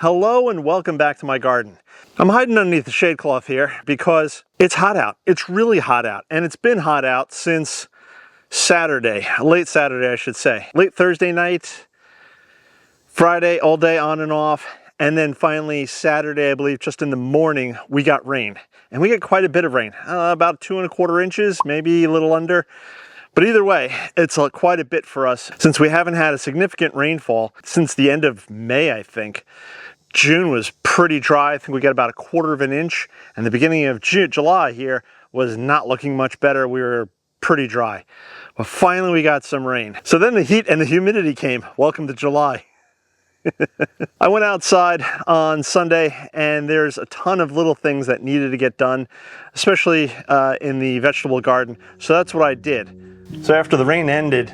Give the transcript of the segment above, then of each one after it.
Hello and welcome back to my garden. I'm hiding underneath the shade cloth here because it's hot out. It's really hot out, and it's been hot out since Saturday, late Saturday I should say. Late Thursday night, Friday, all day on and off, and then finally Saturday, I believe, just in the morning, we got rain. And we got quite a bit of rain, about 2¼ inches, maybe a little under. But either way, it's quite a bit for us since we haven't had a significant rainfall since the end of May, I think. June was pretty dry. I think we got about 1/4 inch, and the beginning of July here was not looking much better. We were pretty dry. But finally we got some rain. So then the heat and the humidity came. Welcome to July. I went outside on Sunday and there's a ton of little things that needed to get done, especially in the vegetable garden. So that's what I did. So after the rain ended,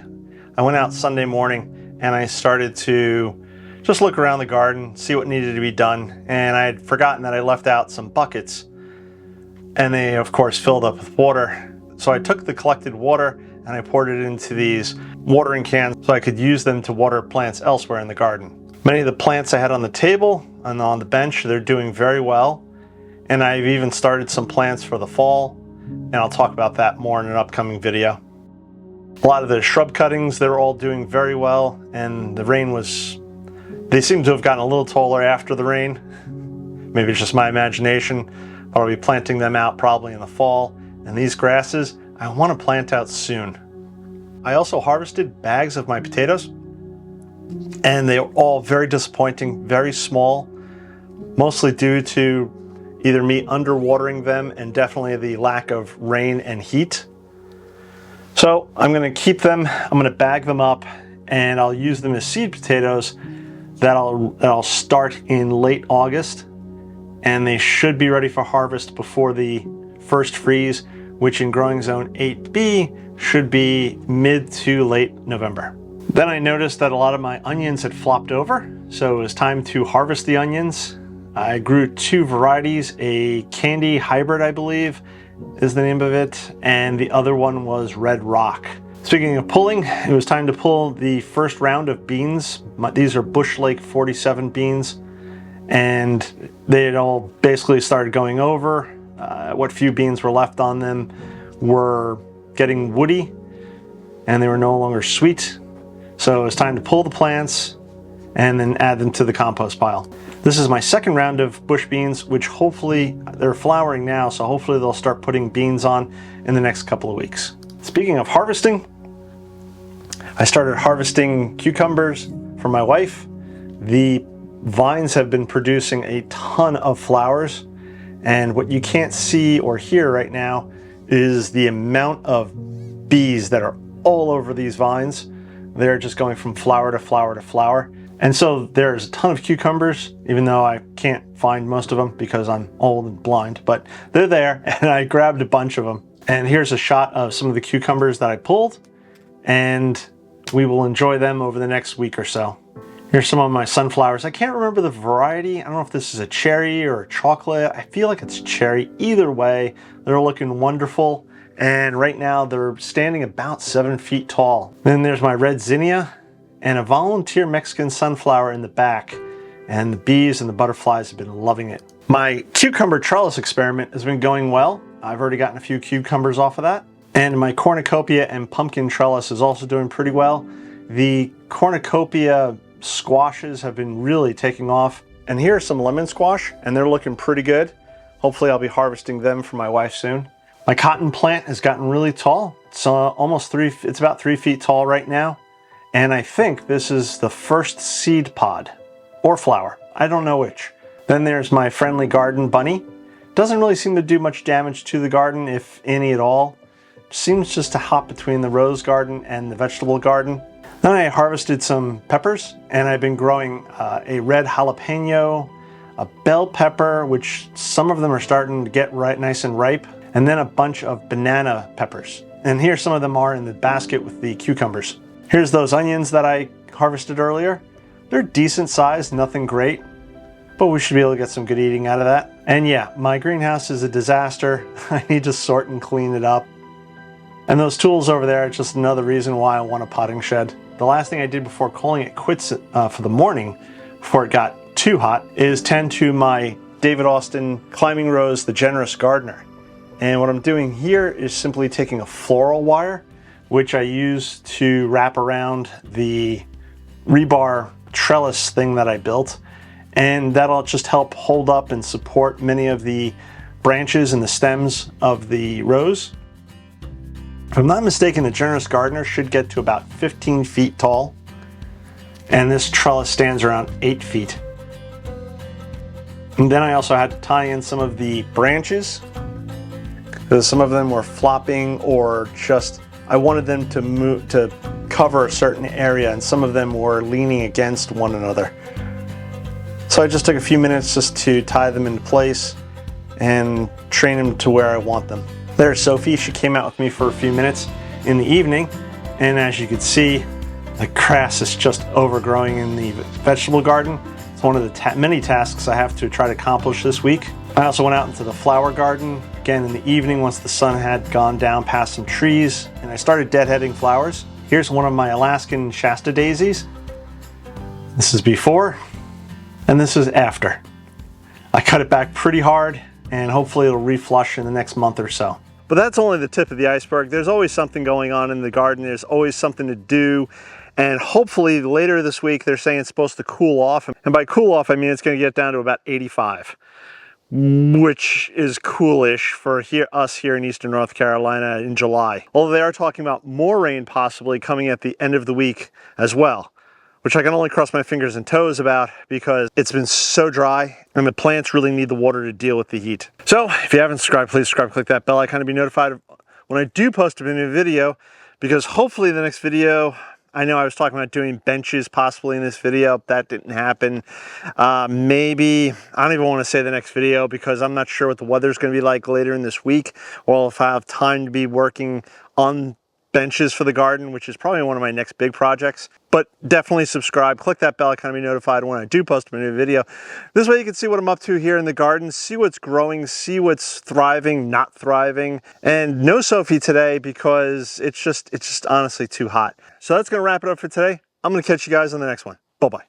I went out Sunday morning and I started to just look around the garden, see what needed to be done. And I had forgotten that I left out some buckets, and they of course filled up with water. So I took the collected water and I poured it into these watering cans so I could use them to water plants elsewhere in the garden. Many of the plants I had on the table and on the bench, they're doing very well. And I've even started some plants for the fall, and I'll talk about that more in an upcoming video. A lot of the shrub cuttings, they're all doing very well, and the rain they seem to have gotten a little taller after the rain. Maybe it's just my imagination, but I'll be planting them out probably in the fall. And these grasses, I want to plant out soon. I also harvested bags of my potatoes, and they are all very disappointing, very small, mostly due to either me underwatering them and definitely the lack of rain and heat. So I'm going to keep them, I'm going to bag them up, and I'll use them as seed potatoes that I'll start in late August, and they should be ready for harvest before the first freeze, which in growing zone 8B should be mid to late November. Then I noticed that a lot of my onions had flopped over, so it was time to harvest the onions. I grew 2 varieties, a candy hybrid, I believe is the name of it, and the other one was Red Rock. Speaking of pulling, it was time to pull the first round of beans. These are Bush Lake 47 beans, and they had all basically started going over. What few beans were left on them were getting woody, and they were no longer sweet. So it was time to pull the plants and then add them to the compost pile. This is my second round of bush beans, which hopefully, they're flowering now, so hopefully they'll start putting beans on in the next couple of weeks. Speaking of harvesting, I started harvesting cucumbers for my wife. The vines have been producing a ton of flowers, and what you can't see or hear right now is the amount of bees that are all over these vines. They're just going from flower to flower to flower. And so there's a ton of cucumbers, even though I can't find most of them because I'm old and blind, but they're there, and I grabbed a bunch of them. And here's a shot of some of the cucumbers that I pulled, and we will enjoy them over the next week or so. Here's some of my sunflowers. I can't remember the variety. I don't know if this is a cherry or a chocolate. I feel like it's cherry. Either way, they're looking wonderful. And right now they're standing about 7 feet tall. Then there's my red zinnia and a volunteer Mexican sunflower in the back. And the bees and the butterflies have been loving it. My cucumber trellis experiment has been going well. I've already gotten a few cucumbers off of that. And my cornucopia and pumpkin trellis is also doing pretty well. The cornucopia squashes have been really taking off. And here's some lemon squash, and they're looking pretty good. Hopefully I'll be harvesting them for my wife soon. My cotton plant has gotten really tall. It's it's about 3 feet tall right now. And I think this is the first seed pod or flower. I don't know which. Then there's my friendly garden bunny. Doesn't really seem to do much damage to the garden, if any at all. Seems just to hop between the rose garden and the vegetable garden. Then I harvested some peppers, and I've been growing a red jalapeno, a bell pepper, which some of them are starting to get nice and ripe, and then a bunch of banana peppers. And here some of them are in the basket with the cucumbers. Here's those onions that I harvested earlier. They're decent size, nothing great, but we should be able to get some good eating out of that. And yeah, my greenhouse is a disaster. I need to sort and clean it up. And those tools over there are just another reason why I want a potting shed. The last thing I did before calling it quits for the morning, before it got too hot, is tend to my David Austin Climbing Rose, the Generous Gardener. And what I'm doing here is simply taking a floral wire, which I use to wrap around the rebar trellis thing that I built. And that'll just help hold up and support many of the branches and the stems of the rose. If I'm not mistaken, the Generous Gardener should get to about 15 feet tall. And this trellis stands around 8 feet. And then I also had to tie in some of the branches, because some of them were flopping, or just I wanted them to move to cover a certain area, and some of them were leaning against one another. So I just took a few minutes just to tie them into place and train them to where I want them. There's Sophie. She came out with me for a few minutes in the evening, and as you can see, the grass is just overgrowing in the vegetable garden. It's one of the many tasks I have to try to accomplish this week. I also went out into the flower garden again in the evening once the sun had gone down past some trees, and I started deadheading flowers. Here's one of my Alaskan Shasta daisies. This is before, and this is after. I cut it back pretty hard, and hopefully it'll reflush in the next month or so. But that's only the tip of the iceberg. There's always something going on in the garden. There's always something to do. And hopefully later this week, they're saying it's supposed to cool off. And by cool off, I mean it's going to get down to about 85, which is coolish for us here in Eastern North Carolina in July. Although they are talking about more rain possibly coming at the end of the week as well, which I can only cross my fingers and toes about because it's been so dry and the plants really need the water to deal with the heat. So if you haven't subscribed, please subscribe, click that bell icon to be notified when I do post a new video, because hopefully the next video, I know I was talking about doing benches possibly in this video. That didn't happen. Maybe, I don't even want to say the next video because I'm not sure what the weather's going to be like later in this week, or if I have time to be working on benches for the garden, which is probably one of my next big projects. But definitely subscribe, click that bell icon to be notified when I do post a new video. This way you can see what I'm up to here in the garden, see what's growing, see what's thriving, not thriving. And no Sophie today because it's just honestly too hot. So that's going to wrap it up for today. I'm going to catch you guys on the next one. Bye-bye.